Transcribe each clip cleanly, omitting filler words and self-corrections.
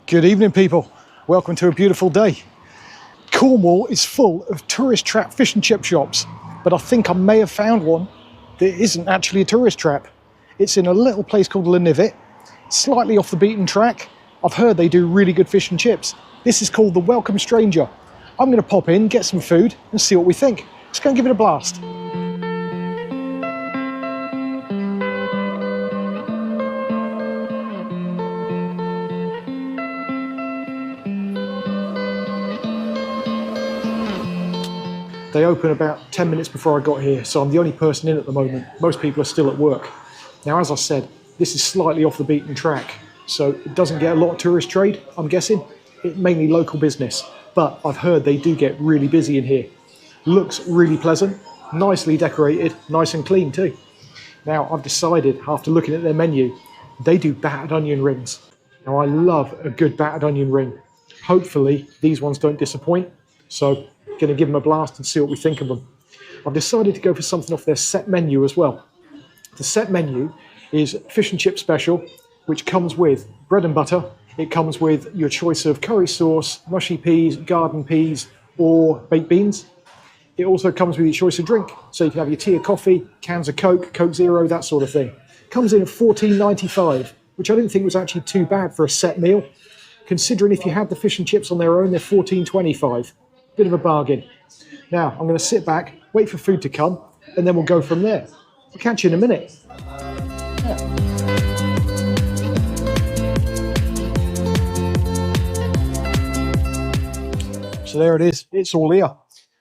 Good evening, people. Welcome to a beautiful day. Cornwall is full of tourist trap fish and chip shops, but I think I may have found one that isn't actually a tourist trap. It's in a little place called Lanivet, slightly off the beaten track. I've heard they do really good fish and chips. This is called the Welcome Stranger. I'm going to pop in, get some food, and see what we think. Let's go and give it a blast. They open about 10 minutes before I got here, so I'm the only person in at the moment. Most people are still at work. Now, as I said, this is slightly off the beaten track, so it doesn't get a lot of tourist trade, I'm guessing. It's mainly local business, but I've heard they do get really busy in here. Looks really pleasant, nicely decorated, nice and clean too. Now, I've decided, after looking at their menu, they do battered onion rings. Now, I love a good battered onion ring. Hopefully, these ones don't disappoint, so going to give them a blast and see what we think of them. I've decided to go for something off their set menu as well. The set menu is fish and chip special, which comes with bread and butter. It comes with your choice of curry sauce, mushy peas, garden peas, or baked beans. It also comes with your choice of drink, so you can have your tea or coffee, cans of Coke, Coke Zero, that sort of thing. Comes in at $14.95, which I didn't think was actually too bad for a set meal, considering if you had the fish and chips on their own, they're $14.25. Bit of a bargain. Now, I'm going to sit back, wait for food to come, and then we'll go from there. I'll catch you in a minute. Yeah. So there it is. It's all here.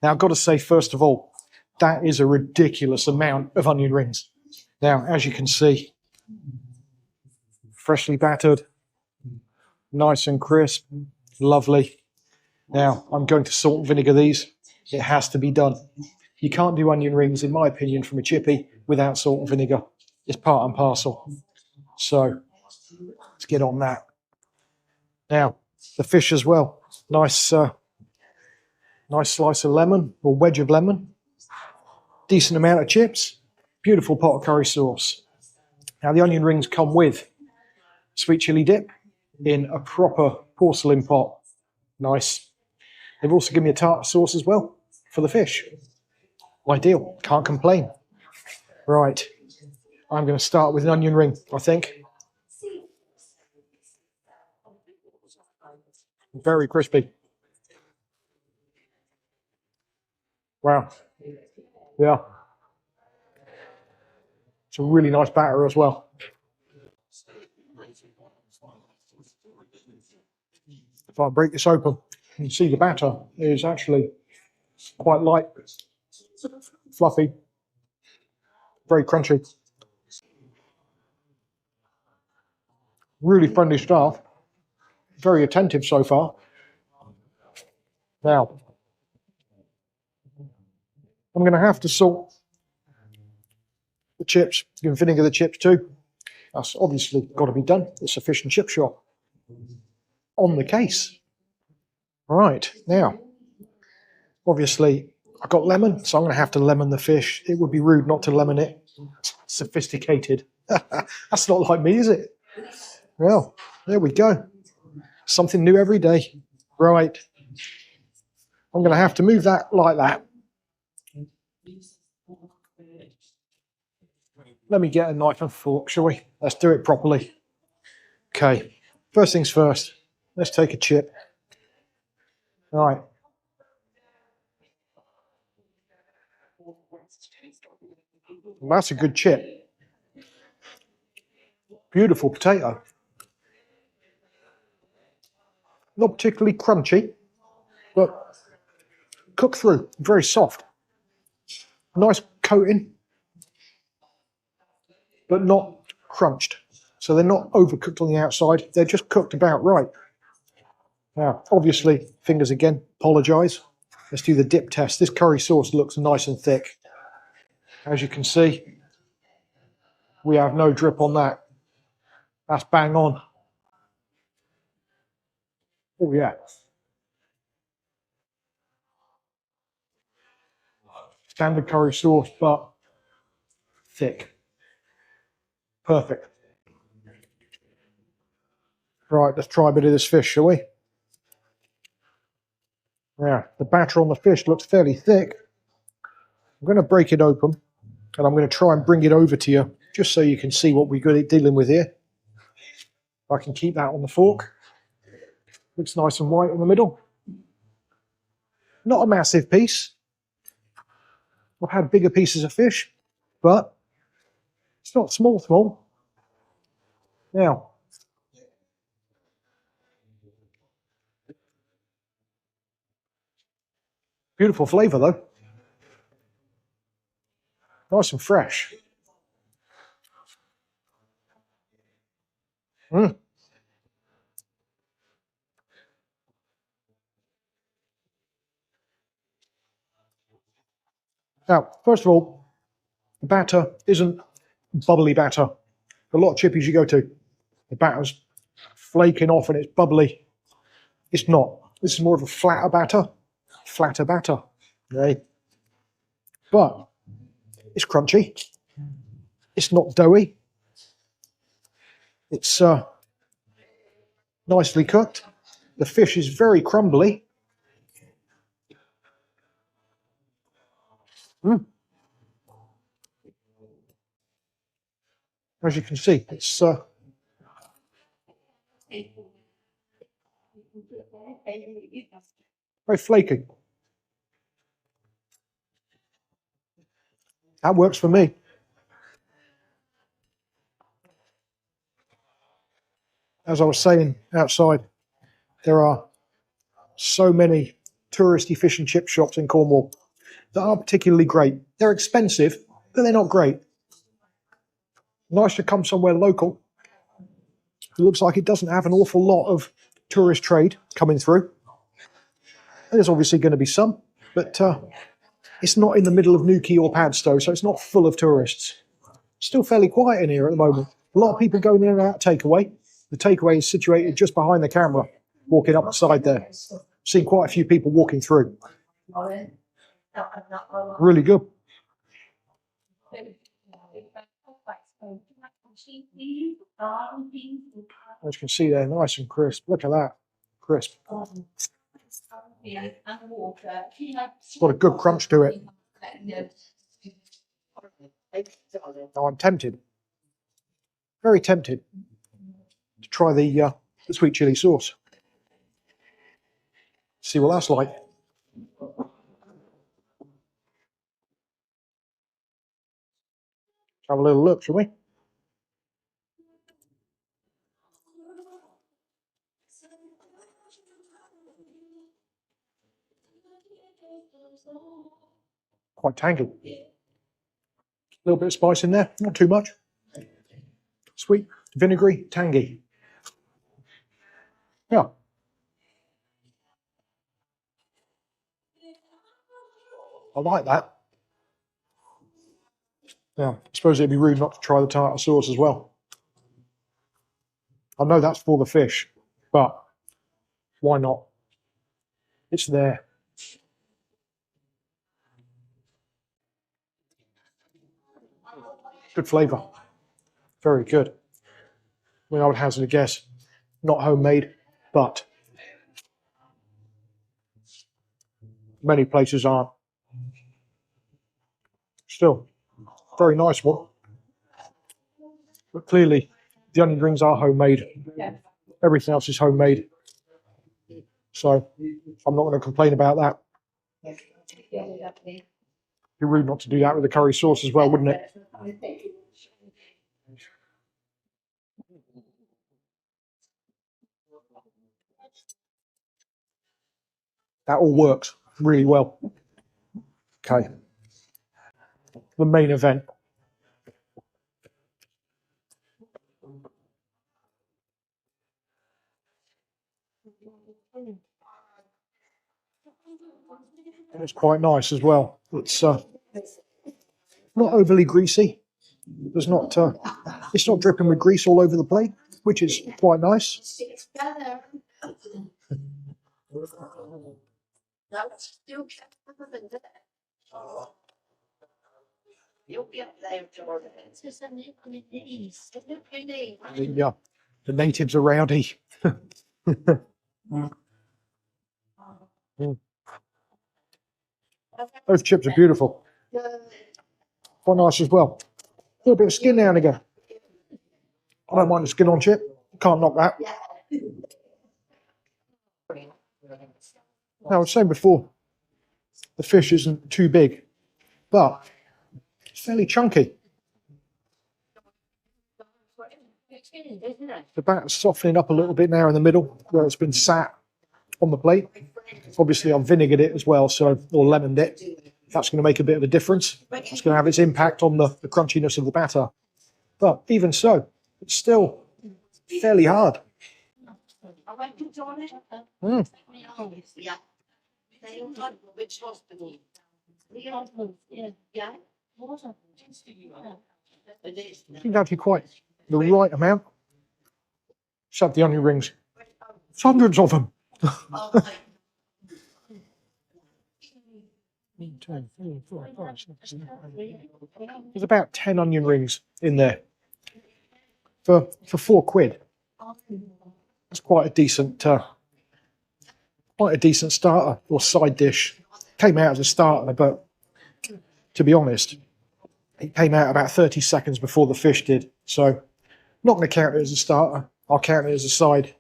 Now, I've got to say, first of all, that is a ridiculous amount of onion rings. Now, as you can see, freshly battered, nice and crisp, lovely. Now, I'm going to salt and vinegar these. It has to be done. You can't do onion rings, in my opinion, from a chippy without salt and vinegar. It's part and parcel. So, let's get on that. Now, the fish as well. Nice, nice slice of lemon, or wedge of lemon. Decent amount of chips. Beautiful pot of curry sauce. Now, the onion rings come with sweet chili dip in a proper porcelain pot. Nice. They've also given me a tartar sauce as well for the fish. Ideal. Can't complain. Right. I'm going to start with an onion ring, I think. Very crispy. Wow. Yeah. It's a really nice batter as well. If I break this open, you can see the batter is actually quite light, fluffy, very crunchy. Really friendly staff, very attentive so far. Now, I'm going to have to salt the chips. You can vinegar the chips too. That's obviously got to be done. It's a fish and chip shop. On the case. Right, now, obviously, I've got lemon, so I'm going to have to lemon the fish. It would be rude not to lemon it. Sophisticated. That's not like me, is it? Well, there we go. Something new every day. Right. I'm going to have to move that like that. Let me get a knife and fork, shall we? Let's do it properly. Okay, first things first. Let's take a chip. All right. Well, that's a good chip. Beautiful potato. Not particularly crunchy, but cooked through, very soft. Nice coating, but not crunched. So they're not overcooked on the outside, they're just cooked about right. Now, obviously, fingers again, apologise. Let's do the dip test. This curry sauce looks nice and thick. As you can see, we have no drip on that. That's bang on. Oh yeah. Standard curry sauce, but thick. Perfect. Right, let's try a bit of this fish, shall we? Yeah, the batter on the fish looks fairly thick. I'm going to break it open and I'm going to try and bring it over to you just so you can see what we're dealing with here. If I can keep that on the fork. Looks nice and white in the middle. Not a massive piece. I've had bigger pieces of fish, but it's not small. Now, beautiful flavour though. Nice and fresh. Mm. Now, first of all, the batter isn't bubbly batter. A lot of chippies you go to, the batter's flaking off and it's bubbly. It's not. This is more of a flatter batter. Okay? But it's crunchy. It's not doughy. It's nicely cooked. The fish is very crumbly. Mm. As you can see, it's very flaky. That works for me. As I was saying outside, there are so many touristy fish and chip shops in Cornwall that aren't particularly great. They're expensive, but they're not great. Nice to come somewhere local. It looks like it doesn't have an awful lot of tourist trade coming through. There's obviously going to be some, but it's not in the middle of Newquay or Padstow, so it's not full of tourists. Still fairly quiet in here at the moment. A lot of people going in and out takeaway. The takeaway is situated just behind the camera, walking up the side there. Seen quite a few people walking through. Really good. As you can see there, nice and crisp. Look at that. Crisp. It's got a good crunch to it. Now I'm tempted. Very tempted to try the sweet chili sauce. See what that's like. Have a little look, shall we? Quite tangy. A little bit of spice in there, not too much. Sweet, vinegary, tangy. Yeah. I like that. Yeah, I suppose it'd be rude not to try the tartar sauce as well. I know that's for the fish, but why not? It's there. Good flavour. Very good. I mean, I would hazard a guess. Not homemade, but many places aren't. Still, very nice one. But clearly, the onion rings are homemade. Everything else is homemade. So, I'm not going to complain about that. It'd be rude not to do that with the curry sauce as well, wouldn't it? That all works really well. Okay. The main event. And it's quite nice as well. It's not overly greasy. There's not. It's not dripping with grease all over the plate, which is quite nice. Yeah, The natives are rowdy. Those chips are beautiful. Quite nice as well. A little bit of skin now and again. I don't mind the skin on chip. Can't knock that. Now, I was saying before, the fish isn't too big, but it's fairly chunky. The batter's softening up a little bit now in the middle, where it's been sat on the plate. Obviously, I've vinegared it as well, or lemoned it. That's going to make a bit of a difference. It's going to have its impact on the crunchiness of the batter. But even so, it's still fairly hard. Mm. I think actually quite the right amount. Except the onion rings. It's hundreds of them. There's about 10 onion rings in there for £4. That's quite a decent starter or side dish. Came out as a starter, but to be honest, it came out about 30 seconds before the fish did. So not going to count it as a starter. I'll count it as a side.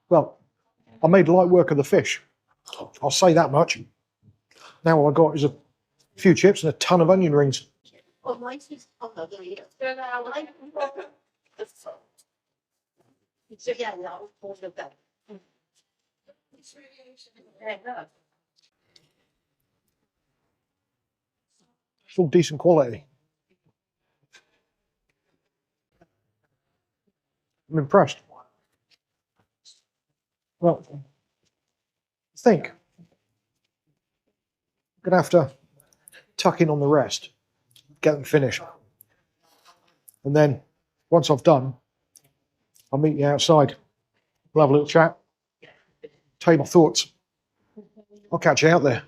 Well, I made light work of the fish. I'll say that much. Now all I got is a few chips and a ton of onion rings. It's all decent quality. I'm impressed. Well, I think I'm going to have to tuck in on the rest, get them finished. And then, once I've done, I'll meet you outside. We'll have a little chat, tell you my thoughts. I'll catch you out there.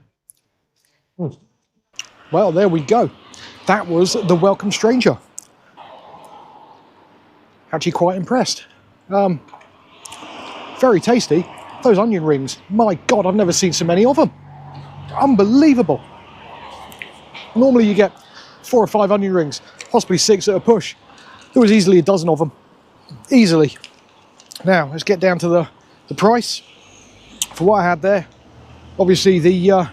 Well, there we go. That was the Welcome Stranger. Actually quite impressed. Very tasty. Those onion rings, my God, I've never seen so many of them. Unbelievable. Normally you get 4 or 5 onion rings, possibly 6 at a push. There was easily a dozen of them. Easily. Now, let's get down to the price. For what I had there, obviously the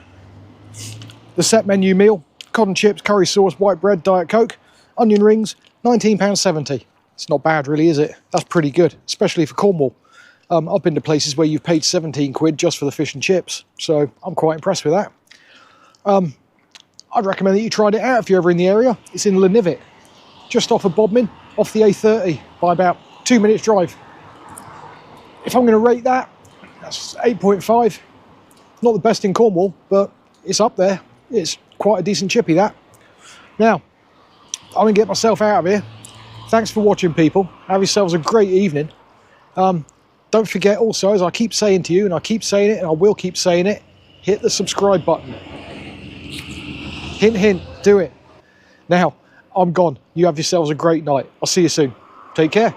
set menu meal, cod chips, curry sauce, white bread, Diet Coke, onion rings, £19.70. It's not bad really, is it? That's pretty good, especially for Cornwall. I've been to places where you've paid 17 quid just for the fish and chips, so I'm quite impressed with that. I'd recommend that you tried it out if you're ever in the area. It's in Lanivet, just off of Bodmin, off the A30 by about 2 minutes drive. If I'm going to rate that, that's 8.5. Not the best in Cornwall, but it's up there. It's quite a decent chippy, that. Now, I'm going to get myself out of here. Thanks for watching, people. Have yourselves a great evening. Don't forget also, as I keep saying to you, and I keep saying it, and I will keep saying it, hit the subscribe button. Hint, hint, do it. Now, I'm gone. You have yourselves a great night. I'll see you soon. Take care.